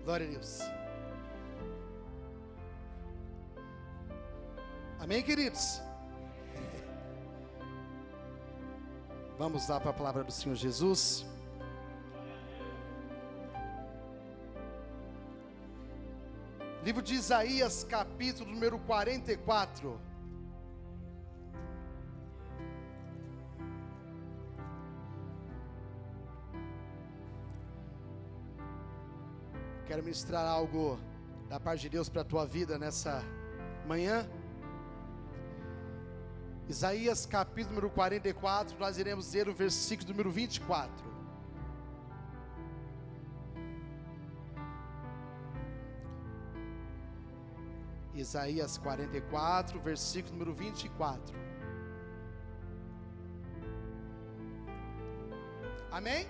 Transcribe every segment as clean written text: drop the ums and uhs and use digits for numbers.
Glória a Deus. Amém, queridos? Vamos lá para a palavra do Senhor Jesus. Livro de Isaías, capítulo número 44. Quero ministrar algo da parte de Deus para a tua vida nessa manhã. Isaías capítulo número 44, nós iremos ler o versículo número 24. Isaías 44, versículo número 24. Amém?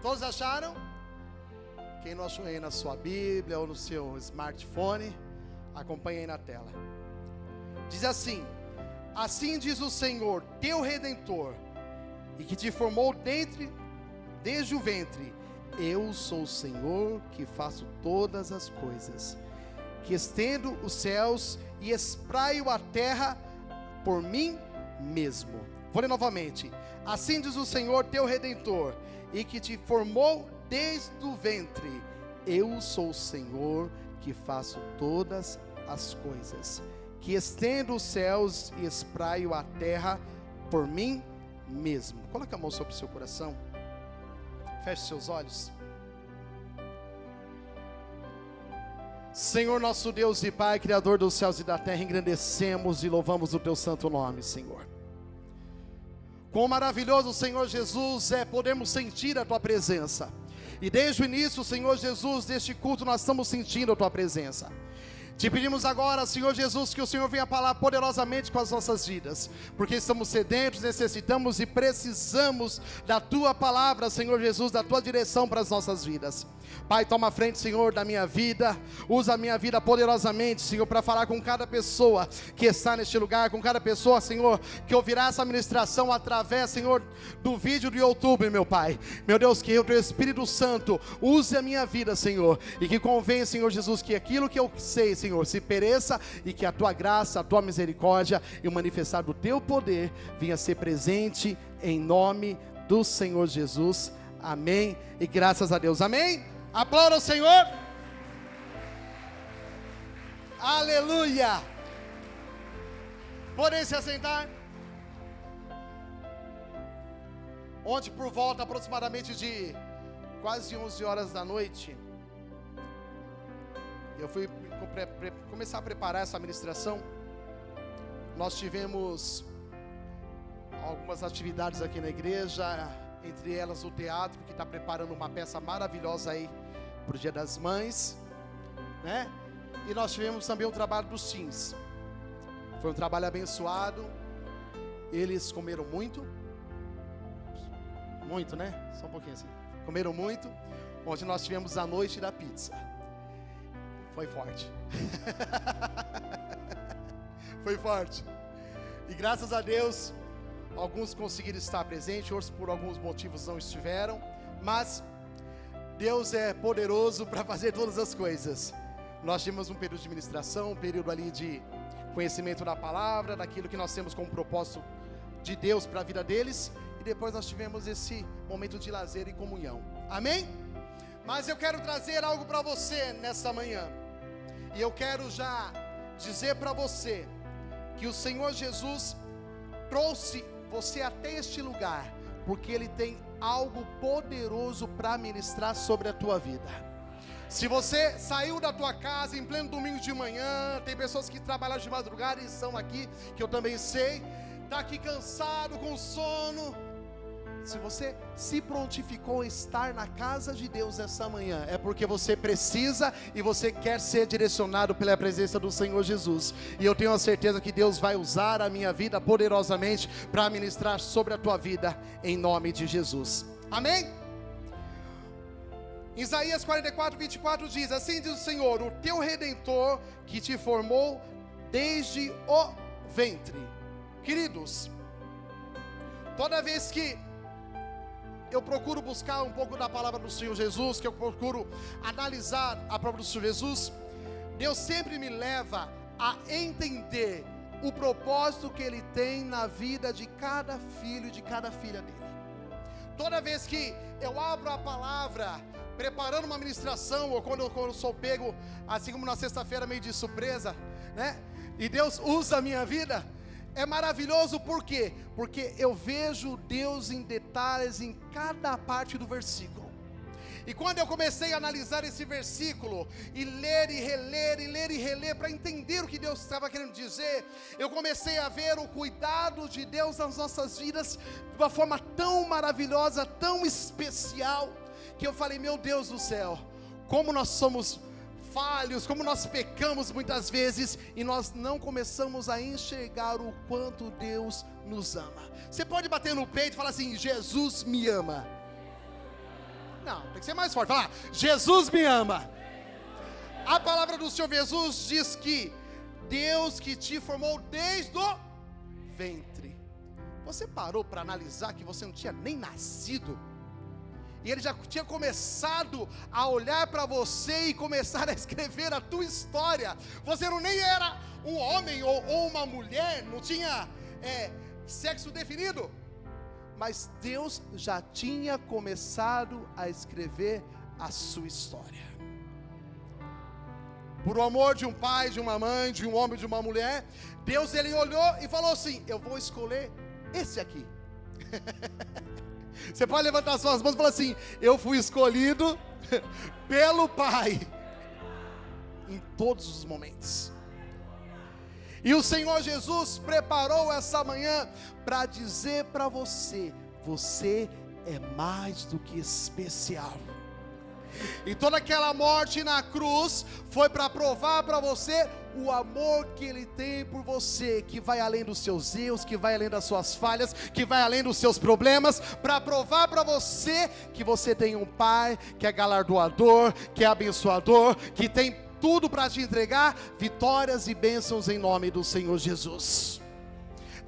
Todos acharam? Quem não achou aí na sua Bíblia ou no seu smartphone, acompanhe aí na tela. Diz assim: assim diz o Senhor, teu Redentor, e que te formou desde o ventre. Eu sou o Senhor que faço todas as coisas, que estendo os céus e espraio a terra por mim mesmo. Vou ler novamente. Assim diz o Senhor, teu Redentor, e que te formou desde o ventre. Eu sou o Senhor que faço todas as coisas, que estendo os céus e espraio a terra por mim mesmo. Coloque a mão sobre o seu coração. Feche seus olhos. Senhor nosso Deus e Pai, Criador dos céus e da terra, engrandecemos e louvamos o teu santo nome, Senhor. Quão maravilhoso, Senhor Jesus, é podermos sentir a tua presença. E desde o início, Senhor Jesus, deste culto nós estamos sentindo a tua presença. Te pedimos agora, Senhor Jesus, que o Senhor venha falar poderosamente com as nossas vidas, porque estamos sedentos, necessitamos e precisamos da tua palavra, Senhor Jesus, da tua direção para as nossas vidas. Pai, toma a frente, Senhor, da minha vida, usa a minha vida poderosamente, Senhor, para falar com cada pessoa que está neste lugar, com cada pessoa, Senhor, que ouvirá essa ministração através, Senhor, do vídeo do YouTube, meu Pai. Meu Deus, que o teu Espírito Santo use a minha vida, Senhor, e que convenha, Senhor Jesus, que aquilo que eu sei, Senhor, se pereça, e que a tua graça, a tua misericórdia e o manifestar do teu poder venha ser presente em nome do Senhor Jesus. Amém e graças a Deus. Amém? Aplauda o Senhor. Aleluia. Podem se assentar. Ontem, por volta aproximadamente de quase 11 horas da noite, eu fui começar a preparar essa ministração. Nós tivemos algumas atividades aqui na igreja, entre elas o teatro, que está preparando uma peça maravilhosa aí para o Dia das Mães, né? E nós tivemos também o trabalho dos teens. Foi um trabalho abençoado. Eles comeram muito, né? Só um pouquinho assim. Comeram muito. Ontem nós tivemos a noite da pizza. Foi forte. Foi forte. E graças a Deus, alguns conseguiram estar presentes, outros por alguns motivos não estiveram, mas Deus é poderoso para fazer todas as coisas. Nós tivemos um período de ministração, um período ali de conhecimento da palavra, daquilo que nós temos como propósito de Deus para a vida deles, e depois nós tivemos esse momento de lazer e comunhão. Amém? Mas eu quero trazer algo para você nessa manhã, e eu quero já dizer para você que o Senhor Jesus trouxe você até este lugar, porque Ele tem algo poderoso para ministrar sobre a tua vida. Se você saiu da tua casa em pleno domingo de manhã, tem pessoas que trabalham de madrugada e estão aqui, que eu também sei, está aqui cansado, com sono. Se você se prontificou a estar na casa de Deus essa manhã, é porque você precisa e você quer ser direcionado pela presença do Senhor Jesus. E eu tenho a certeza que Deus vai usar a minha vida poderosamente para ministrar sobre a tua vida, em nome de Jesus. Amém? Isaías 44, 24 diz: assim diz o Senhor, o teu Redentor, que te formou desde o ventre. Queridos, toda vez que eu procuro buscar um pouco da palavra do Senhor Jesus, que eu procuro analisar a palavra do Senhor Jesus, Deus sempre me leva a entender o propósito que Ele tem na vida de cada filho e de cada filha dele. Toda vez que eu abro a palavra, preparando uma ministração, ou quando eu sou pego, assim como na sexta-feira, meio de surpresa, né? E Deus usa a minha vida, é maravilhoso, por quê? Porque eu vejo Deus em detalhes em cada parte do versículo. E quando eu comecei a analisar esse versículo, e ler e reler, para entender o que Deus estava querendo dizer, eu comecei a ver o cuidado de Deus nas nossas vidas, de uma forma tão maravilhosa, tão especial, que eu falei, meu Deus do céu, como nós somos falhos, como nós pecamos muitas vezes, e nós não começamos a enxergar o quanto Deus nos ama. Você pode bater no peito e falar assim, Jesus me ama. Não, tem que ser mais forte, falar, Jesus me ama. A palavra do Senhor Jesus diz que Deus que te formou desde o ventre. Você parou para analisar que você não tinha nem nascido? E Ele já tinha começado a olhar para você e começar a escrever a tua história. Você não nem era um homem ou uma mulher, não tinha sexo definido. Mas Deus já tinha começado a escrever a sua história. Por o amor de um pai, de uma mãe, de um homem, de uma mulher, Deus, Ele olhou e falou assim, eu vou escolher esse aqui. Você pode levantar suas mãos e falar assim, eu fui escolhido pelo Pai, em todos os momentos. E o Senhor Jesus preparou essa manhã para dizer para você, você é mais do que especial. E toda aquela morte na cruz foi para provar para você o amor que Ele tem por você, que vai além dos seus erros, que vai além das suas falhas, que vai além dos seus problemas, para provar para você que você tem um Pai que é galardoador, que é abençoador, que tem tudo para te entregar vitórias e bênçãos em nome do Senhor Jesus.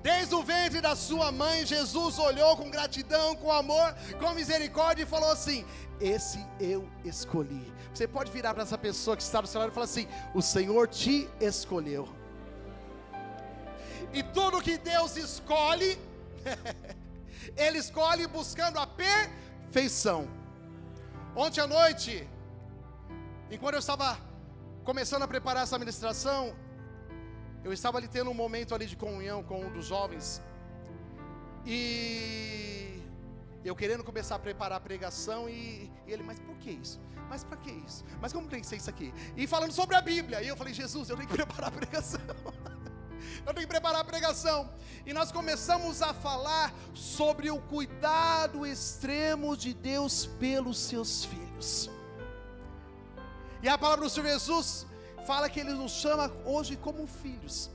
Desde o ventre da sua mãe, Jesus olhou com gratidão, com amor, com misericórdia e falou assim, esse eu escolhi. Você pode virar para essa pessoa que está do seu lado e falar assim, o Senhor te escolheu. E tudo que Deus escolhe, Ele escolhe buscando a perfeição. Ontem à noite, enquanto eu estava começando a preparar essa ministração, eu estava ali tendo um momento ali de comunhão com um dos jovens, e eu querendo começar a preparar a pregação, e ele, mas por que isso? Mas para que isso? Mas como tem que ser isso aqui? E falando sobre a Bíblia, e eu falei, Jesus, eu tenho que preparar a pregação. Eu tenho que preparar a pregação. E nós começamos a falar sobre o cuidado extremo de Deus pelos seus filhos. E a palavra do Senhor Jesus fala que Ele nos chama hoje como filhos.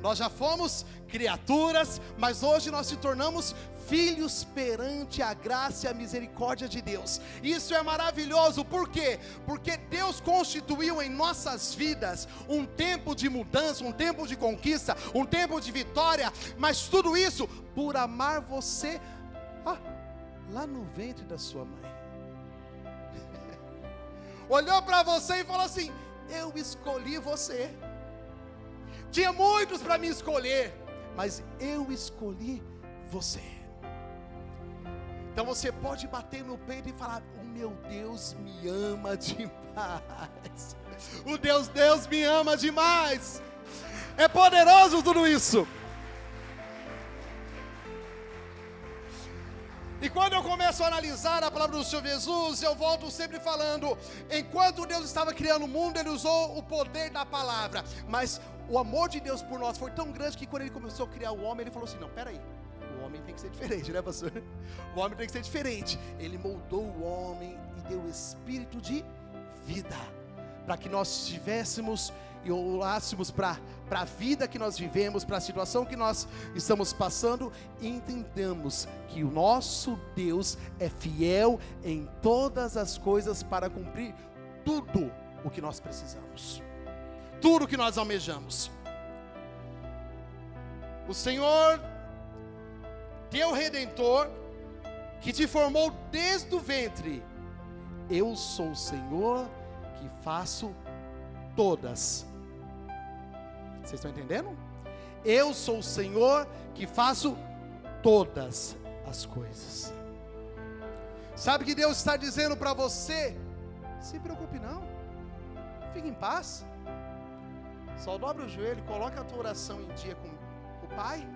Nós já fomos criaturas, mas hoje nós se tornamos filhos perante a graça e a misericórdia de Deus. Isso é maravilhoso, por quê? Porque Deus constituiu em nossas vidas um tempo de mudança, um tempo de conquista, um tempo de vitória, mas tudo isso por amar você lá no ventre da sua mãe. Olhou para você e falou assim, eu escolhi você. Tinha muitos para me escolher, mas eu escolhi você. Então você pode bater no peito e falar, o meu Deus me ama demais. O Deus me ama demais. É poderoso tudo isso. E quando eu começo a analisar a palavra do Senhor Jesus, eu volto sempre falando, enquanto Deus estava criando o mundo, Ele usou o poder da palavra, mas o amor de Deus por nós foi tão grande que quando Ele começou a criar o homem, Ele falou assim, não, peraí, o homem tem que ser diferente, né, pastor? O homem tem que ser diferente. Ele moldou o homem e deu o espírito de vida, para que nós estivéssemos e olhássemos para a vida que nós vivemos, para a situação que nós estamos passando, e entendamos que o nosso Deus é fiel em todas as coisas para cumprir tudo o que nós precisamos, tudo o que nós almejamos. O Senhor, Deus Redentor, que te formou desde o ventre. Eu sou o Senhor que faço todas. Vocês estão entendendo? Eu sou o Senhor que faço todas as coisas. Sabe o que Deus está dizendo para você? Se preocupe não, fique em paz. Só dobra o joelho, coloca a tua oração em dia com o Pai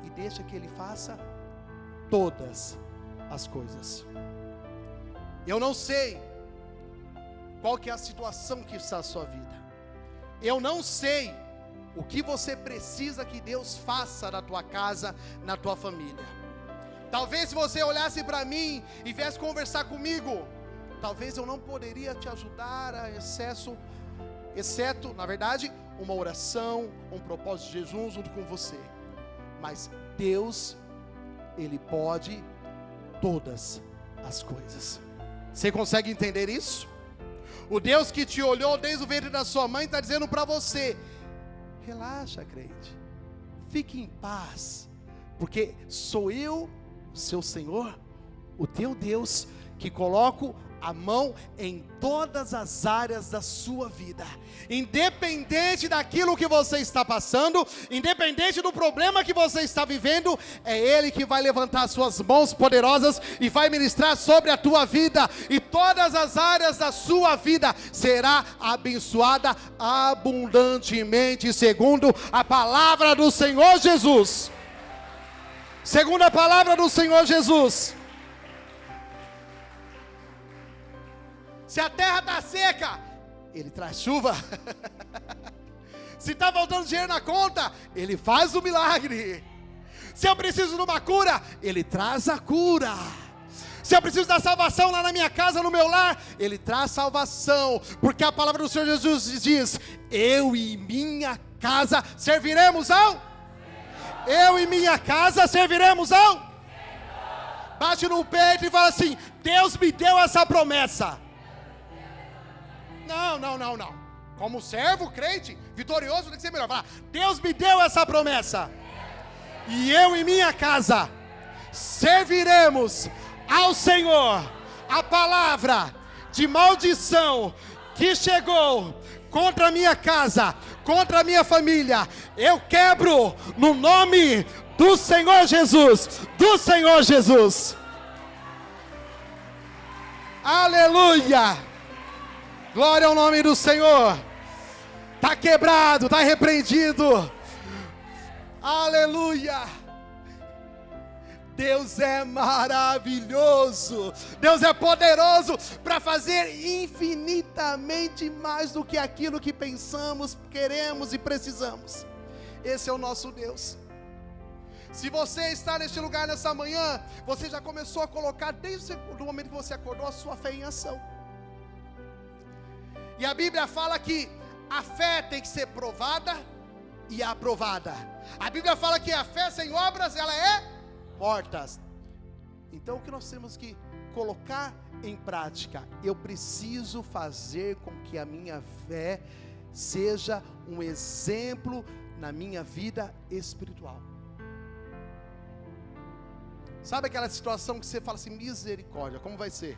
e deixa que Ele faça todas as coisas. Eu não sei qual que é a situação que está a sua vida. Eu não sei o que você precisa que Deus faça na tua casa, na tua família. Talvez se você olhasse para mim e viesse conversar comigo, talvez eu não poderia te ajudar a exceto, na verdade, uma oração, um propósito de jejum junto com você. Mas Deus, Ele pode todas as coisas. Você consegue entender isso? O Deus que te olhou desde o ventre da sua mãe está dizendo para você: relaxa, crente, fique em paz, porque sou eu, o seu Senhor, o teu Deus, que coloco a mão em todas as áreas da sua vida, independente daquilo que você está passando, independente do problema que você está vivendo, é Ele que vai levantar as suas mãos poderosas e vai ministrar sobre a tua vida, e todas as áreas da sua vida será abençoada abundantemente, segundo a palavra do Senhor Jesus. Segundo a palavra do Senhor Jesus. Se a terra está seca, Ele traz chuva. Se está faltando dinheiro na conta, Ele faz o milagre. Se eu preciso de uma cura, Ele traz a cura. Se eu preciso da salvação lá na minha casa, no meu lar, Ele traz salvação. Porque a palavra do Senhor Jesus diz: eu e minha casa serviremos ao... Eu e minha casa serviremos ao... Bate no peito e fala assim: Deus me deu essa promessa. Não. Como servo, crente, vitorioso, tem que ser melhor. Fala: Deus me deu essa promessa. E eu e minha casa serviremos ao Senhor. A palavra de maldição que chegou contra a minha casa, contra a minha família, eu quebro no nome do Senhor Jesus. Do Senhor Jesus. Aleluia. Glória ao nome do Senhor. Está quebrado, está repreendido. Aleluia. Deus é maravilhoso. Deus é poderoso para fazer infinitamente mais do que aquilo que pensamos, queremos e precisamos. Esse é o nosso Deus. Se você está neste lugar nessa manhã, você já começou a colocar, desde o momento que você acordou, a sua fé em ação. E a Bíblia fala que a fé tem que ser provada e aprovada. A Bíblia fala que a fé sem obras, ela é morta. Então o que nós temos que colocar em prática? Eu preciso fazer com que a minha fé seja um exemplo na minha vida espiritual. Sabe aquela situação que você fala assim: misericórdia, como vai ser?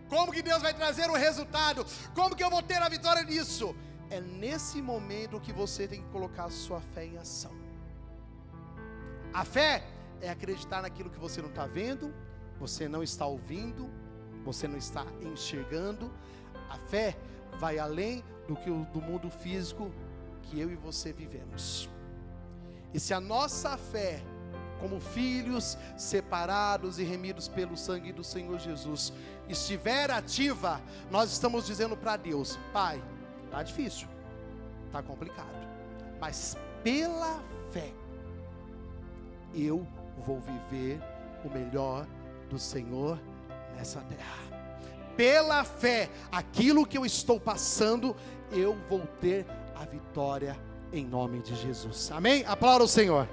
Como que Deus vai trazer o resultado? Como que eu vou ter a vitória nisso? É nesse momento que você tem que colocar a sua fé em ação. A fé é acreditar naquilo que você não está vendo, você não está ouvindo, você não está enxergando. A fé vai além do mundo físico que eu e você vivemos. E se a nossa fé, como filhos separados e remidos pelo sangue do Senhor Jesus, estiver ativa, nós estamos dizendo para Deus: Pai, está difícil, está complicado, mas pela fé eu vou viver o melhor do Senhor nessa terra. Pela fé, aquilo que eu estou passando, eu vou ter a vitória em nome de Jesus. Amém? Aplauda o Senhor.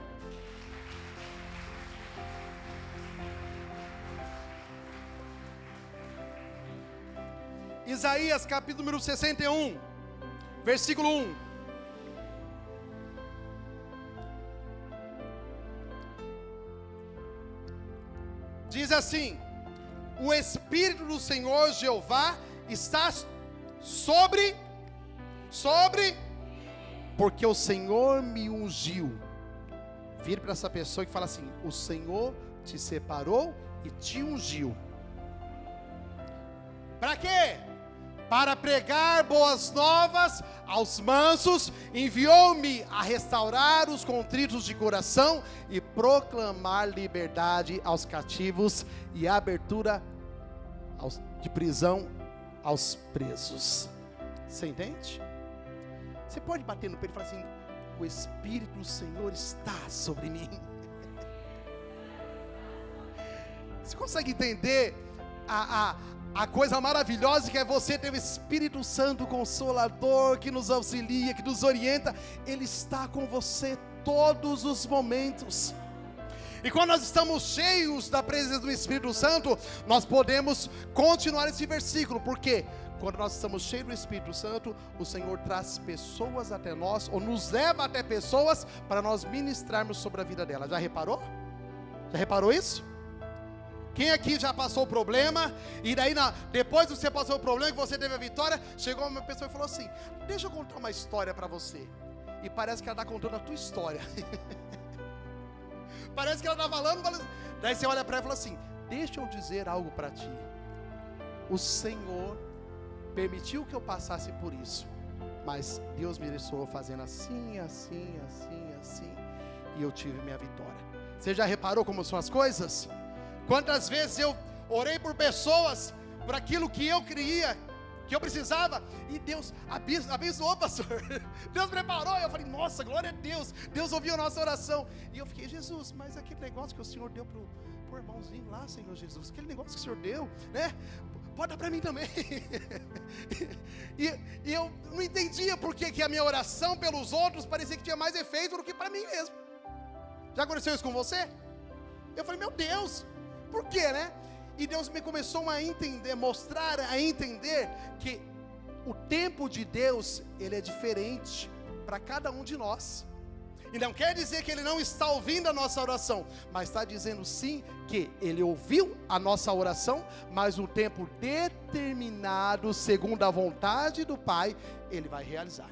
Isaías capítulo número 61, versículo 1. Diz assim: o Espírito do Senhor Jeová está sobre, porque o Senhor me ungiu. Vire para essa pessoa e fala assim: o Senhor te separou e te ungiu. Para quê? Para pregar boas novas aos mansos, enviou-me a restaurar os contritos de coração e proclamar liberdade aos cativos e abertura de prisão aos presos. Você entende? Você pode bater no peito e falar assim: o Espírito do Senhor está sobre mim. Você consegue entender a coisa maravilhosa que é você ter o Espírito Santo Consolador, que nos auxilia, que nos orienta? Ele está com você todos os momentos. E quando nós estamos cheios da presença do Espírito Santo, nós podemos continuar esse versículo. Por quê? Quando nós estamos cheios do Espírito Santo, o Senhor traz pessoas até nós, ou nos leva até pessoas, para nós ministrarmos sobre a vida delas. Já reparou? Já reparou isso? Quem aqui já passou o problema, e daí depois que você passou o problema, que você teve a vitória, chegou uma pessoa e falou assim: deixa eu contar uma história para você. E parece que ela está contando a tua história. Parece que ela está falando, daí você olha para ela e fala assim: deixa eu dizer algo para ti. O Senhor permitiu que eu passasse por isso, mas Deus me abençoou fazendo assim, assim, assim, assim, e eu tive minha vitória. Você já reparou como são as coisas? Quantas vezes eu orei por pessoas, por aquilo que eu queria, que eu precisava, e Deus abençoou, pastor. Deus preparou, e eu falei: nossa, glória a Deus. Deus ouviu a nossa oração. E eu fiquei: Jesus, mas aquele negócio que o Senhor deu pro irmãozinho lá, Senhor Jesus, aquele negócio que o Senhor deu, né? Pode dar para mim também. e eu não entendia por que a minha oração pelos outros parecia que tinha mais efeito do que para mim mesmo. Já aconteceu isso com você? Eu falei: meu Deus, por quê, né? E Deus me começou a entender, mostrar a entender que o tempo de Deus, ele é diferente para cada um de nós. E não quer dizer que Ele não está ouvindo a nossa oração, mas está dizendo sim que Ele ouviu a nossa oração, mas no tempo determinado, segundo a vontade do Pai, Ele vai realizar.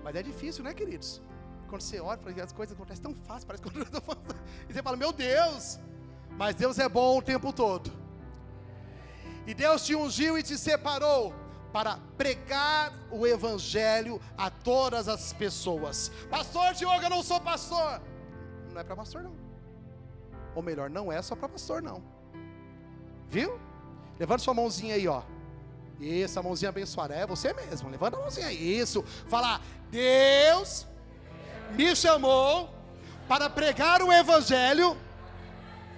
Mas é difícil, né, queridos? Quando você ora, as coisas acontecem tão fácil, parece que eu estou falando, e você fala: meu Deus, mas Deus é bom o tempo todo. E Deus te ungiu e te separou para pregar o Evangelho a todas as pessoas. Pastor Diogo, eu não sou pastor. Não é para pastor não. Ou melhor, não é só para pastor não. Viu? Levanta sua mãozinha aí, ó. Isso, a mãozinha abençoada. É você mesmo, levanta a mãozinha aí. Isso, fala: Deus me chamou para pregar o Evangelho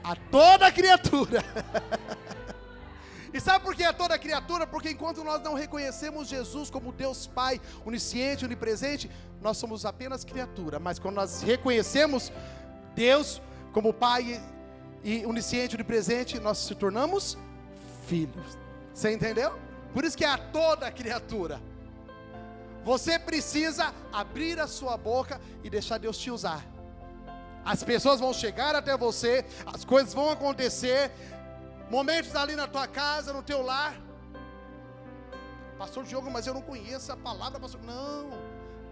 a toda criatura. E sabe por que a toda criatura? Porque enquanto nós não reconhecemos Jesus como Deus Pai, onisciente, onipresente, nós somos apenas criatura. Mas quando nós reconhecemos Deus como Pai e onisciente, onipresente, nós se tornamos filhos. Você entendeu? Por isso que é a toda criatura. Você precisa abrir a sua boca e deixar Deus te usar. As pessoas vão chegar até você, as coisas vão acontecer, momentos ali na tua casa, no teu lar. Pastor Diogo, mas eu não conheço a palavra, pastor. Não,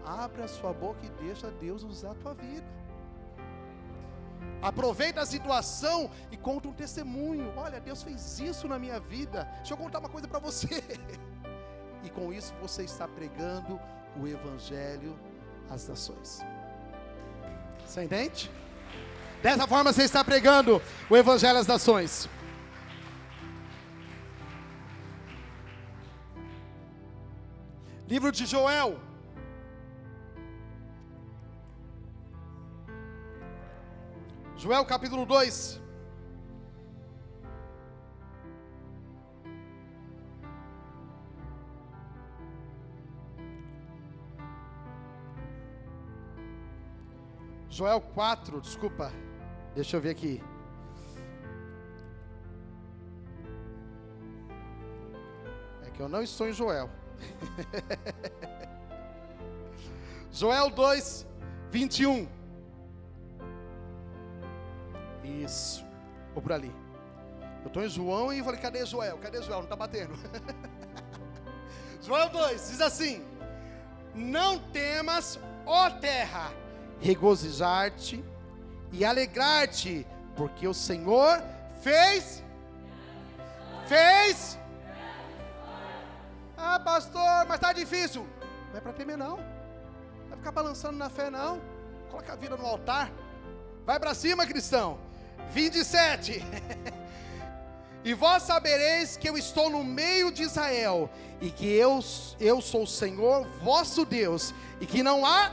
abre a sua boca e deixa Deus usar a tua vida. Aproveita a situação e conta um testemunho. Olha, Deus fez isso na minha vida. Deixa eu contar uma coisa para você. E com isso você está pregando o Evangelho às nações. Você entende? Dessa forma você está pregando o Evangelho às nações. Livro de Joel. Joel capítulo 2. Joel 4, desculpa. Deixa eu ver aqui. É que eu não estou em Joel. Joel 2, 21. Isso. ou por ali? Eu estou em João e falei, cadê Joel? Cadê Joel? Não está batendo. Joel 2 diz assim: não temas, ó terra, regozijar-te e alegrar-te, porque o Senhor fez. Ah, pastor, mas está difícil. Não é para temer não. Não vai ficar balançando na fé não. Coloca a vida no altar. Vai para cima, cristão. 27. E vós sabereis que eu estou no meio de Israel, e que eu sou o Senhor vosso Deus, e que não há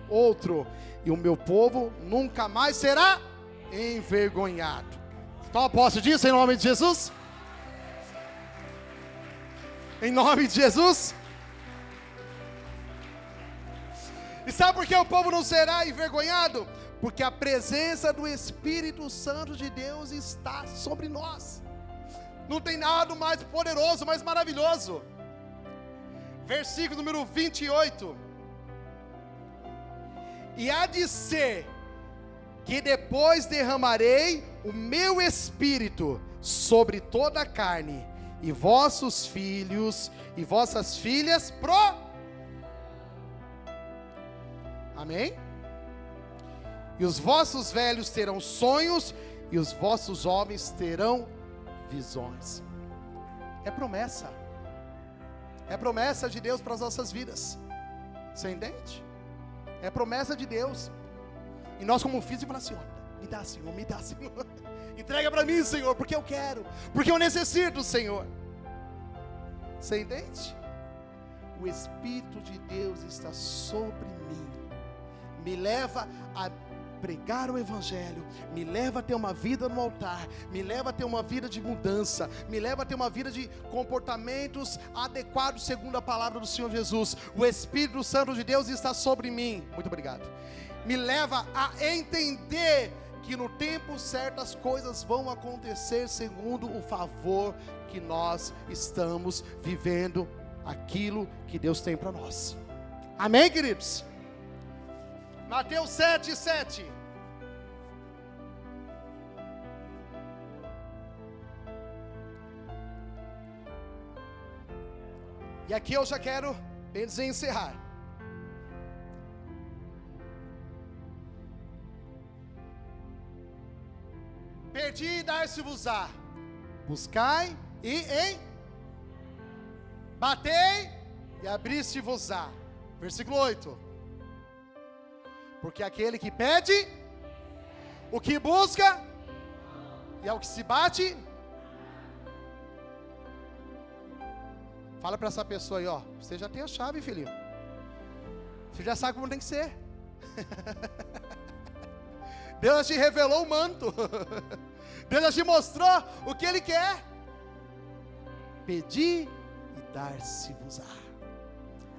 outro, e o meu povo nunca mais será envergonhado. Toma posse disso em nome de Jesus? Em nome de Jesus? E sabe por que o povo não será envergonhado? Porque a presença do Espírito Santo de Deus está sobre nós. Não tem nada mais poderoso, mais maravilhoso. Versículo número 28. E há de ser que depois derramarei o meu Espírito sobre toda a carne, e vossos filhos e vossas filhas Amém? E os vossos velhos terão sonhos, e os vossos jovens terão visões. É promessa. É promessa de Deus para as nossas vidas. Você entende? É promessa de Deus. E nós como filhos falamos assim, ó, me dá Senhor, me dá Senhor. Entrega para mim, Senhor, porque eu quero, porque eu necessito, Senhor. Você entende? O Espírito de Deus está sobre mim. Me leva a pregar o Evangelho, me leva a ter uma vida no altar, me leva a ter uma vida de mudança, me leva a ter uma vida de comportamentos adequados segundo a palavra do Senhor Jesus. O Espírito Santo de Deus está sobre mim. Muito obrigado. Me leva a entender que no tempo certo as coisas vão acontecer segundo o favor que nós estamos vivendo, aquilo que Deus tem para nós. Amém, queridos? Mateus 7:7. E aqui eu já quero, bem dizer, encerrar. Pedi e dar-se-vos-á, buscai e batei e abri-se-vos-á. Versículo 8. Porque aquele que pede, o que busca, e ao que se bate. Fala para essa pessoa aí, ó, você já tem a chave, filhinho. Você já sabe como tem que ser. Deus te revelou o manto. Deus já te mostrou o que Ele quer. Pedir e dar-se-vos-á.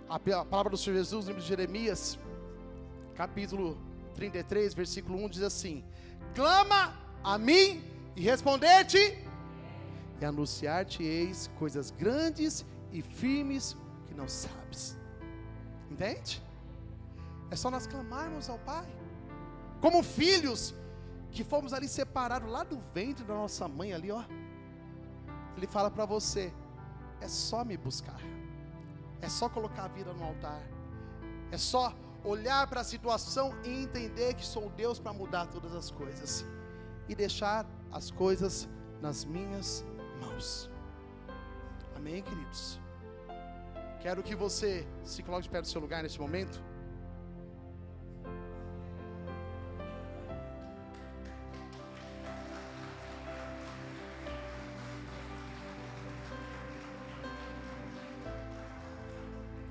A palavra do Senhor Jesus, no livro de Jeremias, capítulo 33, versículo 1, diz assim: clama a mim e responder-te, e anunciar-te-eis coisas grandes e firmes que não sabes. Entende? É só nós clamarmos ao Pai, como filhos que fomos ali separados lá do ventre da nossa mãe ali, ó. Ele fala para você: é só me buscar, é só colocar a vida no altar, é só olhar para a situação e entender que sou Deus para mudar todas as coisas, e deixar as coisas nas minhas mãos. Amém, queridos? Quero que você se coloque de pé do seu lugar neste momento.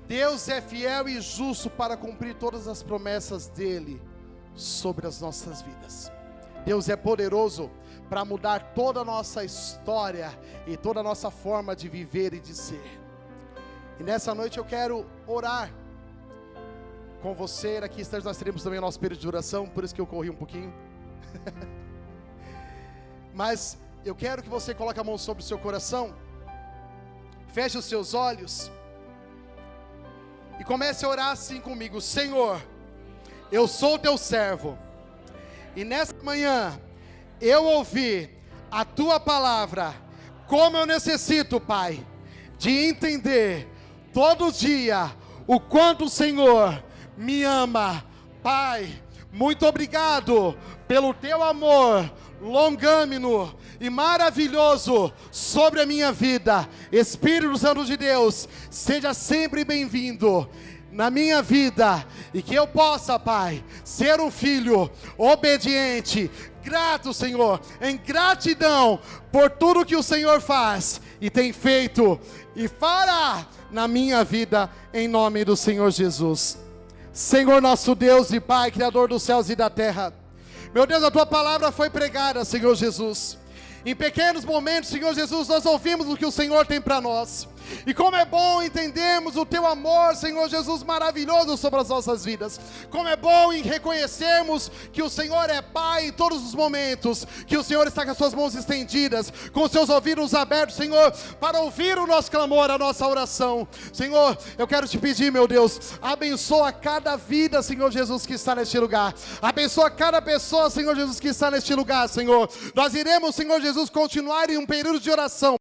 Deus é fiel e justo para cumprir todas as promessas dele sobre as nossas vidas. Deus é poderoso para mudar toda a nossa história e toda a nossa forma de viver e de ser. E nessa noite eu quero orar com você. Aqui nós teremos também o nosso período de oração, por isso que eu corri um pouquinho. Mas eu quero que você coloque a mão sobre o seu coração, feche os seus olhos e comece a orar assim comigo: Senhor, eu sou teu servo, e nessa manhã eu ouvi a tua palavra, como eu necessito, Pai, de entender todo dia o quanto o Senhor me ama. Pai, muito obrigado pelo teu amor longâmino e maravilhoso sobre a minha vida. Espírito Santo de Deus, seja sempre bem-vindo na minha vida, e que eu possa, Pai, ser um filho obediente, grato, Senhor, em gratidão por tudo que o Senhor faz e tem feito e fará na minha vida, em nome do Senhor Jesus. Senhor nosso Deus e Pai, Criador dos céus e da terra, meu Deus, a tua palavra foi pregada, Senhor Jesus. Em pequenos momentos, Senhor Jesus, nós ouvimos o que o Senhor tem para nós. E como é bom entendermos o teu amor, Senhor Jesus, maravilhoso sobre as nossas vidas. Como é bom em reconhecermos que o Senhor é Pai em todos os momentos, que o Senhor está com as suas mãos estendidas, com os seus ouvidos abertos, Senhor, para ouvir o nosso clamor, a nossa oração. Senhor, eu quero te pedir, meu Deus, abençoa cada vida, Senhor Jesus, que está neste lugar. Abençoa cada pessoa, Senhor Jesus, que está neste lugar, Senhor. Nós iremos, Senhor Jesus, continuar em um período de oração.